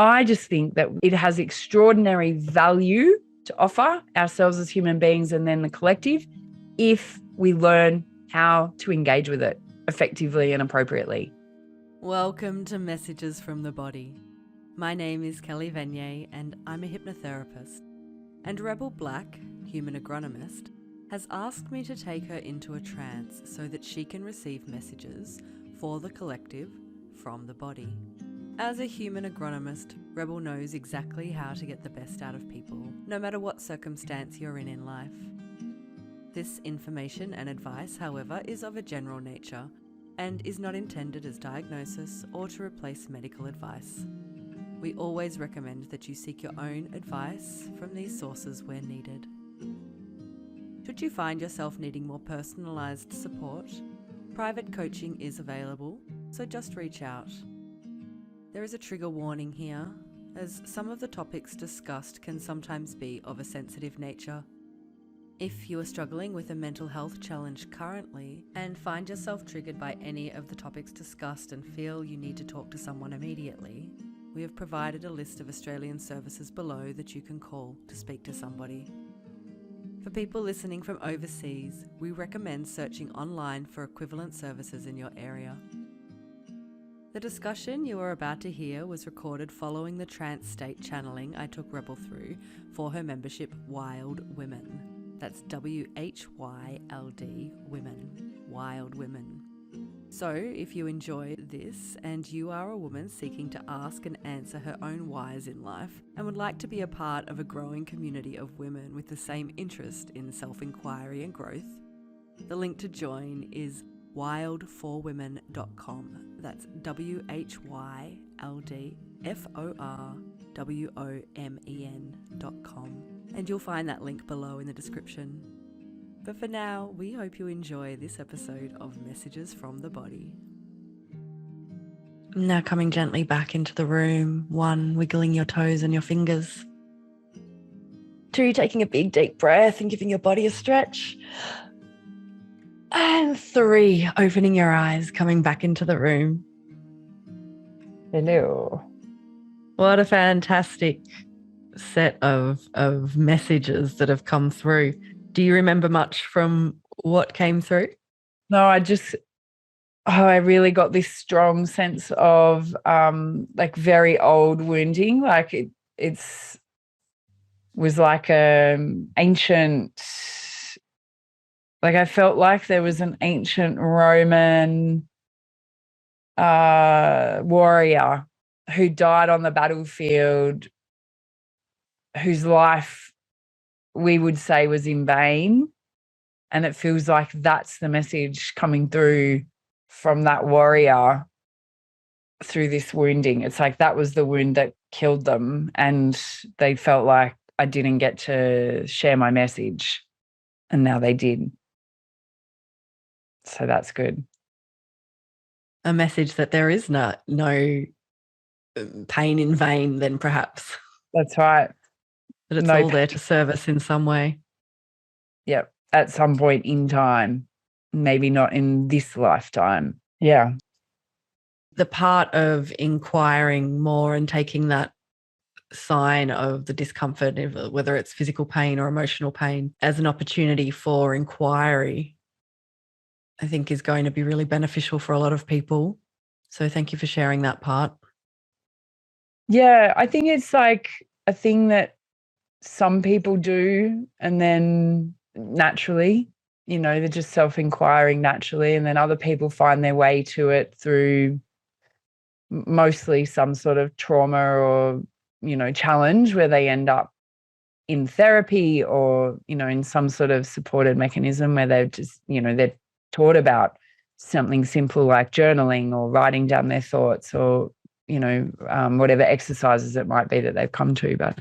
I just think that it has extraordinary value to offer ourselves as human beings and then the collective if we learn how to engage with it effectively and appropriately. Welcome to Messages from the Body. My name is Kelly Vanyai and I'm a hypnotherapist. And Rebel Black, human agronomist, has asked me to take her into a trance so that she can receive messages for the collective from the body. As a human agronomist, Rebel knows exactly how to get the best out of people, no matter what circumstance you're in life. This information and advice, however, is of a general nature and is not intended as diagnosis or to replace medical advice. We always recommend that you seek your own advice from these sources where needed. Should you find yourself needing more personalised support, private coaching is available, so just reach out. There is a trigger warning here, as some of the topics discussed can sometimes be of a sensitive nature. If you are struggling with a mental health challenge currently and find yourself triggered by any of the topics discussed and feel you need to talk to someone immediately, we have provided a list of Australian services below that you can call to speak to somebody. For people listening from overseas, we recommend searching online for equivalent services in your area. The discussion you are about to hear was recorded following the trance state channeling I took Rebel through for her membership Wild Women. That's WHYLD Women, Wild Women. So if you enjoy this and you are a woman seeking to ask and answer her own whys in life and would like to be a part of a growing community of women with the same interest in self-inquiry and growth, the link to join is wildforwomen.com. That's WHYLDFORWOMEN.com. And you'll find that link below in the description. But for now, we hope you enjoy this episode of Messages from the Body. Now coming gently back into the room. 1, wiggling your toes and your fingers. 2, taking a big deep breath and giving your body a stretch. And 3, opening your eyes, coming back into the room. Hello. What a fantastic set of messages that have come through. Do you remember much from what came through? No, I really got this strong sense of like very old wounding. Like it's was like ancient. Like I felt like there was an ancient Roman warrior who died on the battlefield, whose life we would say was in vain. And it feels like that's the message coming through from that warrior through this wounding. It's like that was the wound that killed them, and they felt like I didn't get to share my message, and now they did. So that's good. A message that there is no pain in vain then perhaps. That's right. That it's all there to serve us in some way. Yep. At some point in time, maybe not in this lifetime. Yeah. The part of inquiring more and taking that sign of the discomfort, whether it's physical pain or emotional pain, as an opportunity for inquiry, I think is going to be really beneficial for a lot of people. So thank you for sharing that part. Yeah, I think it's like a thing that some people do, and then naturally, they're just self-inquiring naturally, and then other people find their way to it through mostly some sort of trauma or, challenge where they end up in therapy or, in some sort of supported mechanism where they've just, they're taught about something simple like journaling or writing down their thoughts or, whatever exercises it might be that they've come to. But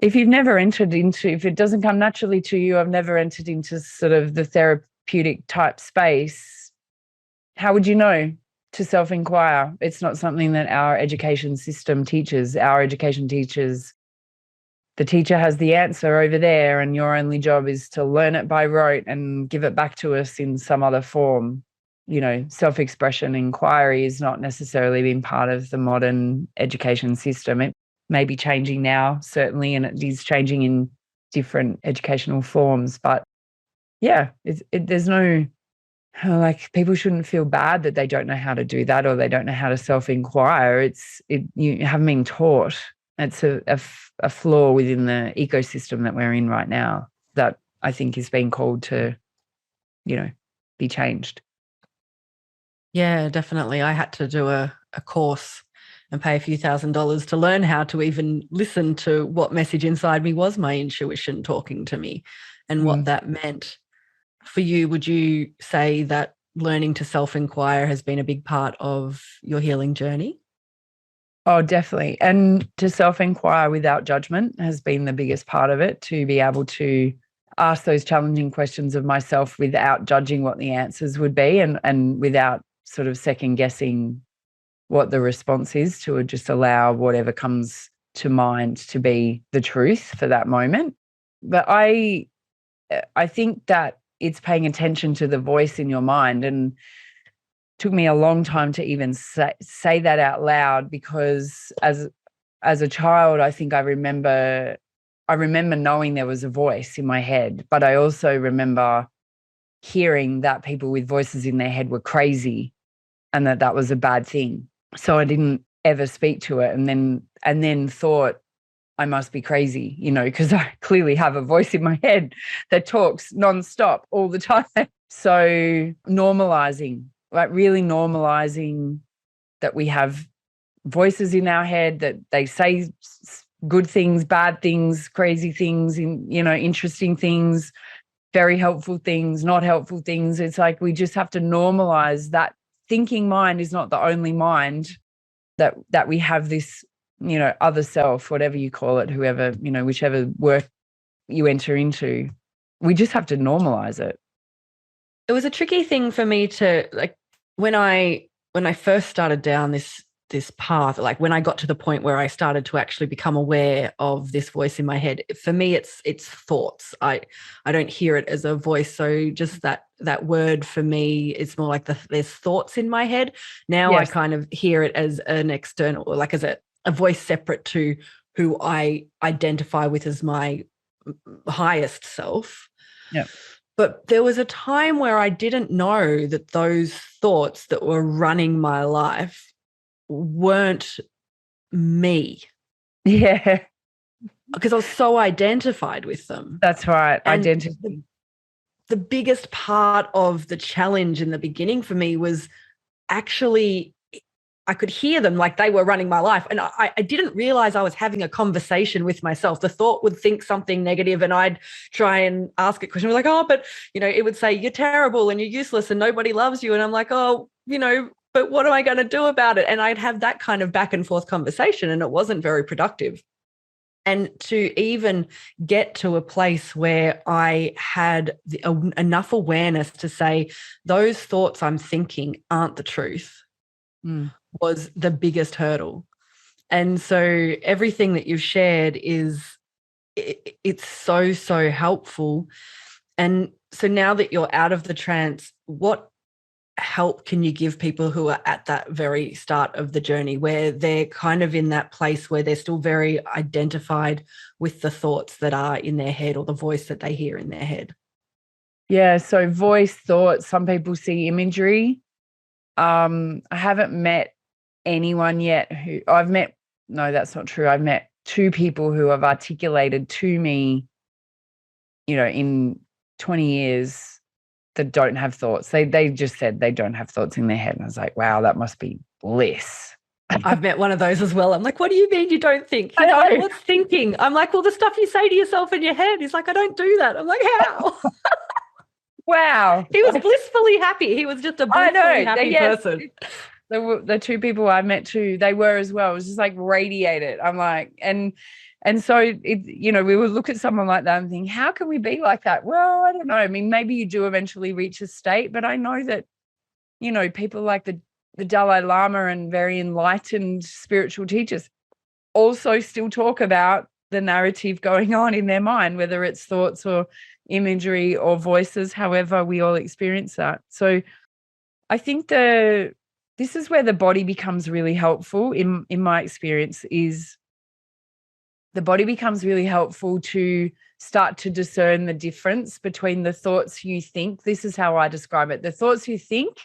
if you've never entered into, if it doesn't come naturally to you, I've never entered into sort of the therapeutic type space, how would you know to self-inquire? It's not something that our education system teaches. Our education teaches the teacher has the answer over there, and your only job is to learn it by rote and give it back to us in some other form. self-expression inquiry has not necessarily been part of the modern education system. It may be changing now, certainly, and it is changing in different educational forms. But yeah, there's no, like, people shouldn't feel bad that they don't know how to do that or they don't know how to self-inquire. You haven't been taught. It's a flaw within the ecosystem that we're in right now that I think is being called to, be changed. Yeah, definitely. I had to do a course and pay a few $1,000s to learn how to even listen to what message inside me was my intuition talking to me and what that meant. For you, would you say that learning to self-inquire has been a big part of your healing journey? Oh, definitely. And to self-inquire without judgment has been the biggest part of it, to be able to ask those challenging questions of myself without judging what the answers would be and without sort of second guessing what the response is, to just allow whatever comes to mind to be the truth for that moment. But I think that it's paying attention to the voice in your mind, and took me a long time to even say that out loud, because as a child, I think I remember knowing there was a voice in my head, but I also remember hearing that people with voices in their head were crazy and that was a bad thing. So I didn't ever speak to it, and then thought I must be crazy, because I clearly have a voice in my head that talks nonstop all the time. So normalizing, like really normalizing that we have voices in our head, that they say good things, bad things, crazy things, interesting things, very helpful things, not helpful things. It's like we just have to normalize that thinking mind is not the only mind, that we have this, other self, whatever you call it, whoever, whichever work you enter into. We just have to normalize it. It was a tricky thing for me to, like, when I first started down this path, like when I got to the point where I started to actually become aware of this voice in my head, for me it's thoughts. I don't hear it as a voice. So just that word for me, it's more like there's thoughts in my head. Now yes. I kind of hear it as an external, like as a voice separate to who I identify with as my highest self. Yeah. But there was a time where I didn't know that those thoughts that were running my life weren't me. Yeah. Because I was so identified with them. That's right. And identity. The biggest part of the challenge in the beginning for me was actually I could hear them like they were running my life. And I didn't realize I was having a conversation with myself. The thought would think something negative and I'd try and ask a question. We're like, oh, but, it would say you're terrible and you're useless and nobody loves you. And I'm like, oh, but what am I going to do about it? And I'd have that kind of back and forth conversation, and it wasn't very productive. And to even get to a place where I had enough awareness to say those thoughts I'm thinking aren't the truth. Was the biggest hurdle. And so everything that you've shared it's so helpful. And so now that you're out of the trance, what help can you give people who are at that very start of the journey, where they're kind of in that place where they're still very identified with the thoughts that are in their head or the voice that they hear in their head? Yeah, so voice, thoughts, some people see imagery. I haven't met anyone yet no, that's not true. I've met 2 people who have articulated to me, in 20 years, that don't have thoughts. They just said they don't have thoughts in their head. And I was like, wow, that must be bliss. I've met one of those as well. I'm like, what do you mean you don't think? He's like, what's thinking? I'm like, well, the stuff you say to yourself in your head. He's like, I don't do that. I'm like, how? Wow. He was blissfully happy. He was just a blissfully happy person. The 2 people I met too, they were as well. It was just like radiated. I'm like, and so we would look at someone like that and think, how can we be like that? Well, I don't know. I mean, maybe you do eventually reach a state, but I know that, people like the Dalai Lama and very enlightened spiritual teachers also still talk about the narrative going on in their mind, whether it's thoughts or imagery or voices, however we all experience that. So I think this is where the body becomes really helpful in my experience. Is the body becomes really helpful to start to discern the difference between the thoughts you think. This is how I describe it. The thoughts you think,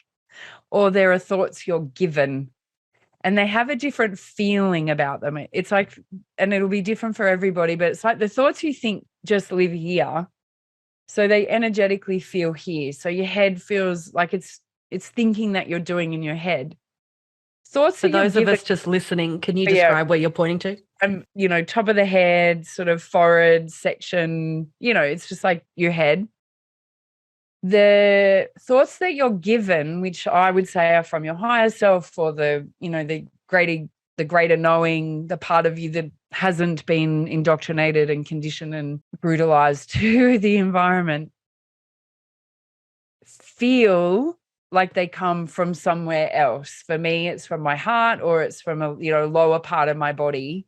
or there are thoughts you're given, and they have a different feeling about them. It's like, and it'll be different for everybody, but it's like the thoughts you think just live here. So they energetically feel here. So your head feels like it's thinking that you're doing in your head. Thoughts For that you're those of given, us just listening, can you Yeah. describe where you're pointing to? Top of the head, sort of forehead section, it's just like your head. The thoughts that you're given, which I would say are from your higher self, or the greater knowing, the part of you that hasn't been indoctrinated and conditioned and brutalized to the environment, feel like they come from somewhere else. For me, it's from my heart, or it's from a lower part of my body.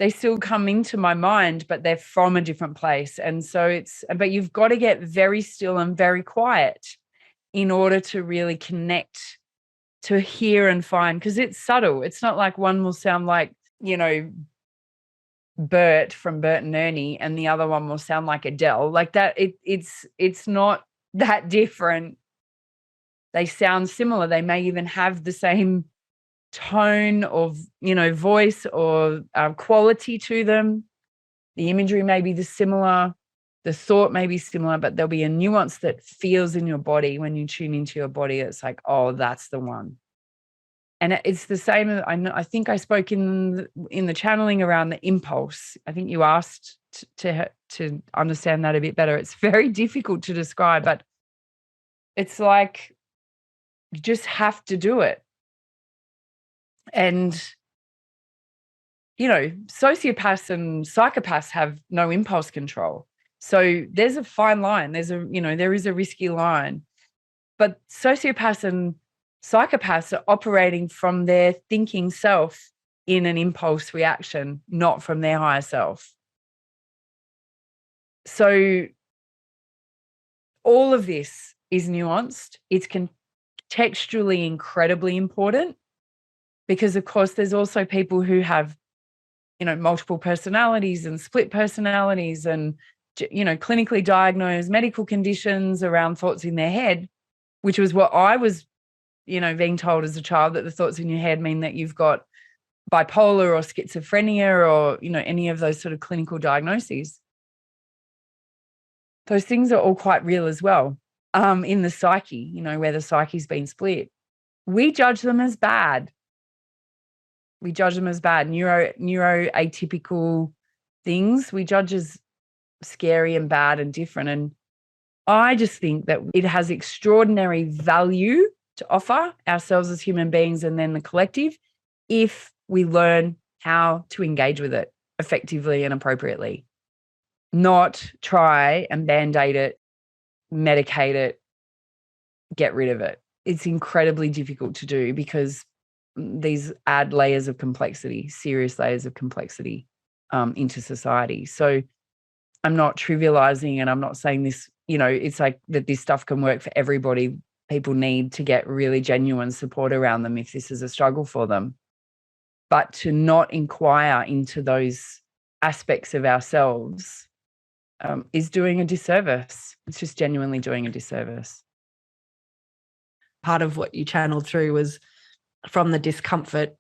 They still come into my mind, but they're from a different place. And so but you've got to get very still and very quiet in order to really connect, to hear and find, because it's subtle. It's not like one will sound like, Bert from Bert and Ernie, and the other one will sound like Adele. Like that, it's not that different. They sound similar. They may even have the same tone of, voice or quality to them. The imagery may be similar. The thought may be similar, but there'll be a nuance that feels in your body when you tune into your body. It's like, oh, that's the one. And it's the same. I think I spoke in the channeling around the impulse. I think you asked to understand that a bit better. It's very difficult to describe, but it's like you just have to do it. And, sociopaths and psychopaths have no impulse control. So there's a fine line. There is a risky line. But sociopaths and psychopaths are operating from their thinking self in an impulse reaction, not from their higher self. So all of this is nuanced. It's contextually incredibly important, because, of course, there's also people who have, multiple personalities and split personalities and, clinically diagnosed medical conditions around thoughts in their head, which was what I was, being told as a child, that the thoughts in your head mean that you've got bipolar or schizophrenia or, any of those sort of clinical diagnoses. Those things are all quite real as well, in the psyche, where the psyche's been split. We judge them as bad. Neuroatypical things we judge as scary and bad and different. And I just think that it has extraordinary value to offer ourselves as human beings, and then the collective, if we learn how to engage with it effectively and appropriately, not try and band-aid it, medicate it, get rid of it. It's incredibly difficult to do, because these add layers of complexity, serious layers of complexity into society. So I'm not trivializing, and I'm not saying this, it's like that this stuff can work for everybody. People need to get really genuine support around them if this is a struggle for them. But to not inquire into those aspects of ourselves is doing a disservice. It's just genuinely doing a disservice. Part of what you channeled through was, from the discomfort,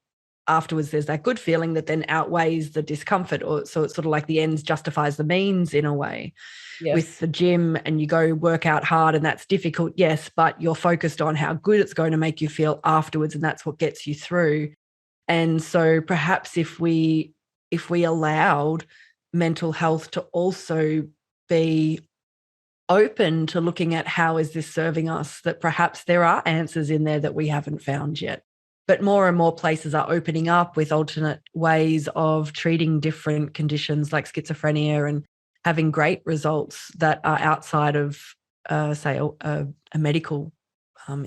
afterwards there's that good feeling that then outweighs the discomfort, or so it's sort of like the ends justifies the means in a way. Yes. With the gym, and you go work out hard and that's difficult, yes, but you're focused on how good it's going to make you feel afterwards, and that's what gets you through. And so perhaps if we allowed mental health to also be open to looking at how is this serving us, that perhaps there are answers in there that we haven't found yet. But more and more places are opening up with alternate ways of treating different conditions like schizophrenia, and having great results that are outside of, say, a medical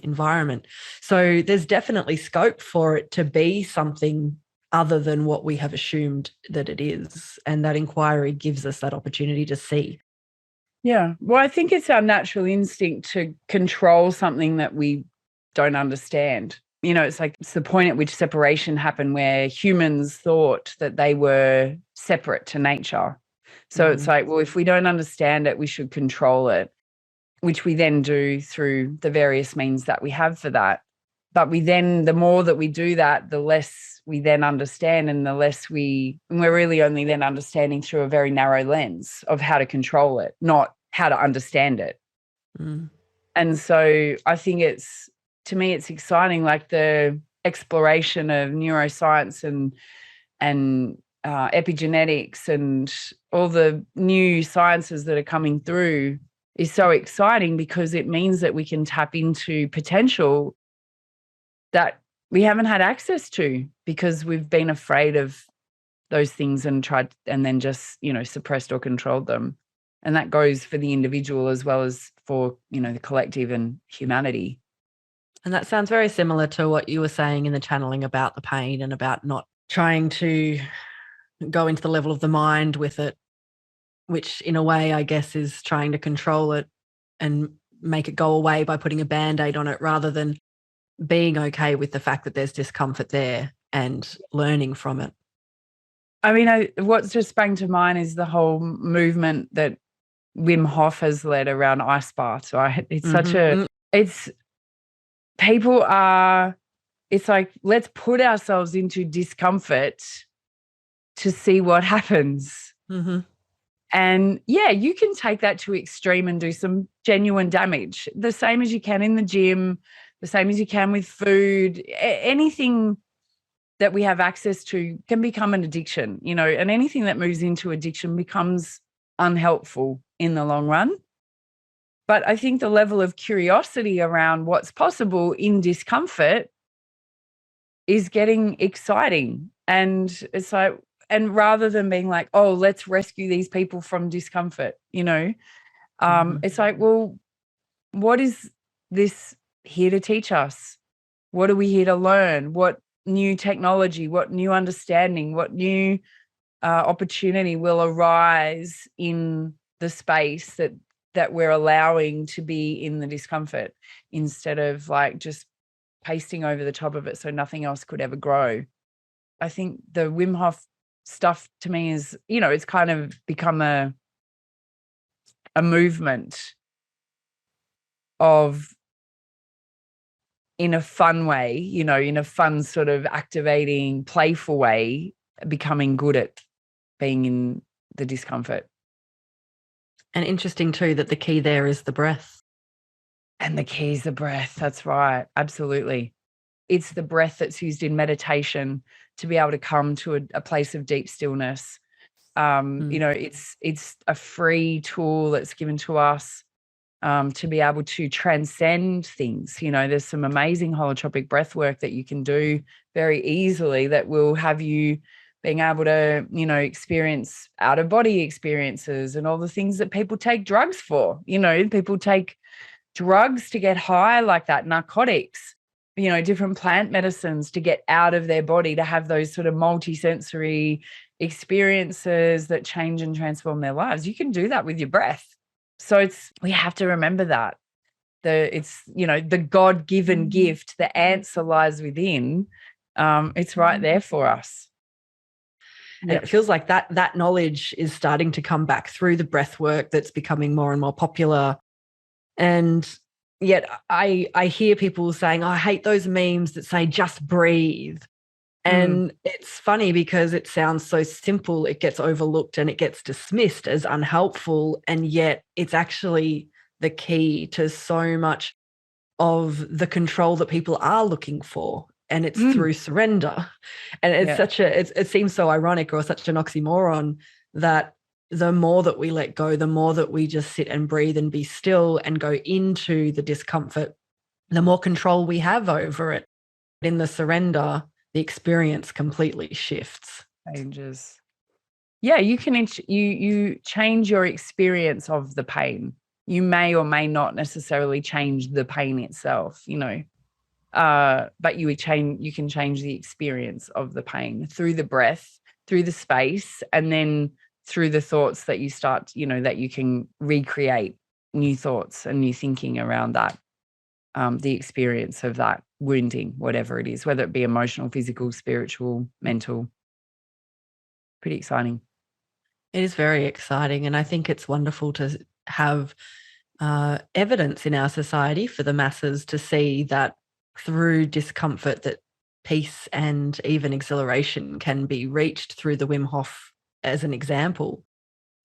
environment. So there's definitely scope for it to be something other than what we have assumed that it is. And that inquiry gives us that opportunity to see. Yeah. Well, I think it's our natural instinct to control something that we don't understand. It's like it's the point at which separation happened, where humans thought that they were separate to nature. So it's like, well, if we don't understand it, we should control it, which we then do through the various means that we have for that. But the more that we do that, the less we then understand, and we're really only then understanding through a very narrow lens of how to control it, not how to understand it. And so I think to me, it's exciting, like the exploration of neuroscience and epigenetics and all the new sciences that are coming through is so exciting, because it means that we can tap into potential that we haven't had access to, because we've been afraid of those things and then just, suppressed or controlled them. And that goes for the individual as well as for, the collective and humanity. And that sounds very similar to what you were saying in the channeling about the pain and about not trying to go into the level of the mind with it, which in a way, I guess, is trying to control it and make it go away by putting a Band-Aid on it, rather than being okay with the fact that there's discomfort there and learning from it. I mean, what's just sprang to mind is the whole movement that Wim Hof has led around ice baths, right? It's it's like, let's put ourselves into discomfort to see what happens. And yeah, you can take that to extreme and do some genuine damage, the same as you can in the gym, the same as you can with food. Anything that we have access to can become an addiction, and anything that moves into addiction becomes unhelpful in the long run. But I think the level of curiosity around what's possible in discomfort is getting exciting. And it's like, and rather than being like, oh, let's rescue these people from discomfort, it's like, well, what is this here to teach us? What are we here to learn? What new technology, what new understanding, what new opportunity will arise in the space that we're allowing to be in the discomfort, instead of like just pasting over the top of it so nothing else could ever grow. I think the Wim Hof stuff to me is, it's kind of become a movement of, in a fun way, in a fun sort of activating, playful way, becoming good at being in the discomfort. And interesting too that the key there is the breath. And the key is the breath. That's right. Absolutely. It's the breath that's used in meditation to be able to come to a place of deep stillness. It's a free tool that's given to us to be able to transcend things. There's some amazing holotropic breath work that you can do very easily that will have you being able to, experience out-of-body experiences and all the things that people take drugs for. People take drugs to get high like that, narcotics, different plant medicines to get out of their body, to have those sort of multi-sensory experiences that change and transform their lives. You can do that with your breath. So we have to remember that. The God-given gift, the answer lies within. It's right there for us. And it feels like that knowledge is starting to come back through the breath work that's becoming more and more popular. And yet I hear people saying, oh, I hate those memes that say just breathe. And it's funny because it sounds so simple, it gets overlooked and it gets dismissed as unhelpful. And yet it's actually the key to so much of the control that people are looking for. And it's through surrender. And it's it seems so ironic, or such an oxymoron, that the more that we let go, the more that we just sit and breathe and be still and go into the discomfort, the more control we have over it. In the surrender, the experience completely shifts. Changes. Yeah, you can you change your experience of the pain. You may or may not necessarily change the pain itself, but you can change the experience of the pain through the breath, through the space, and then through the thoughts that you start, that you can recreate new thoughts and new thinking around that. the experience of that wounding, whatever it is, whether it be emotional, physical, spiritual, mental. Pretty exciting. It is very exciting. And I think it's wonderful to have evidence in our society for the masses to see that through discomfort, that peace and even exhilaration can be reached through the Wim Hof as an example.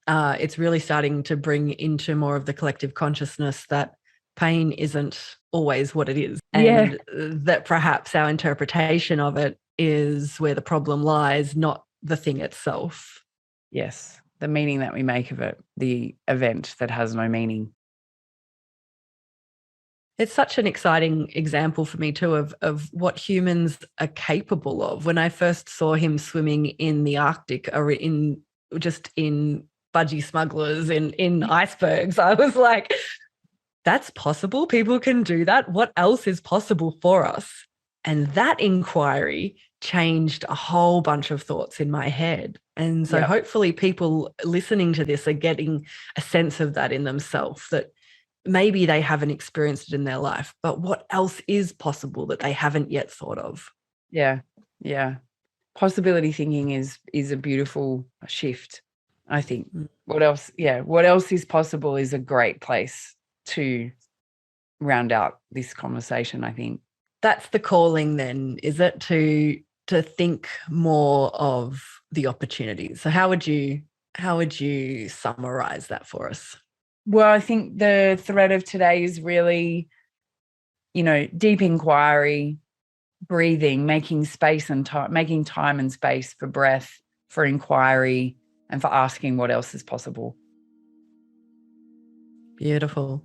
It's really starting to bring into more of the collective consciousness that pain isn't always what it is, and that perhaps our interpretation of it is where the problem lies, not the thing itself. Yes, the meaning that we make of it, the event that has no meaning. It's such an exciting example for me too of what humans are capable of. When I first saw him swimming in the Arctic or in budgie smugglers in icebergs, I was like, that's possible. People can do that. What else is possible for us? And that inquiry changed a whole bunch of thoughts in my head. And so hopefully people listening to this are getting a sense of that in themselves, that maybe they haven't experienced it in their life, but what else is possible that they haven't yet thought of? Yeah. Possibility thinking is a beautiful shift, I think. What else is possible is a great place to round out this conversation, I think. That's the calling then, is it, to think more of the opportunities? So how would you summarize that for us? Well, I think the thread of today is really, deep inquiry, breathing, making space and time, making time and space for breath, for inquiry, and for asking what else is possible. Beautiful.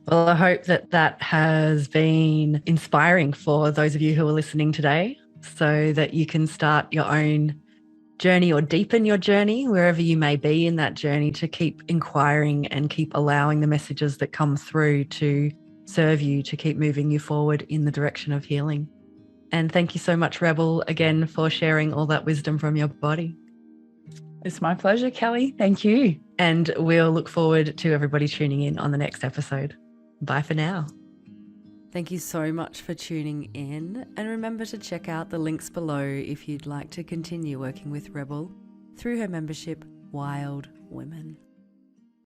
Well, I hope that has been inspiring for those of you who are listening today, so that you can start your own journey or deepen your journey wherever you may be in that journey, to keep inquiring and keep allowing the messages that come through to serve you, to keep moving you forward in the direction of healing. And thank you so much, Rebel, again, for sharing all that wisdom from your body. It's my pleasure, Kelly. Thank you. And we'll look forward to everybody tuning in on the next episode. Bye for now. Thank you so much for tuning in, and remember to check out the links below if you'd like to continue working with Rebel through her membership, Wild Women.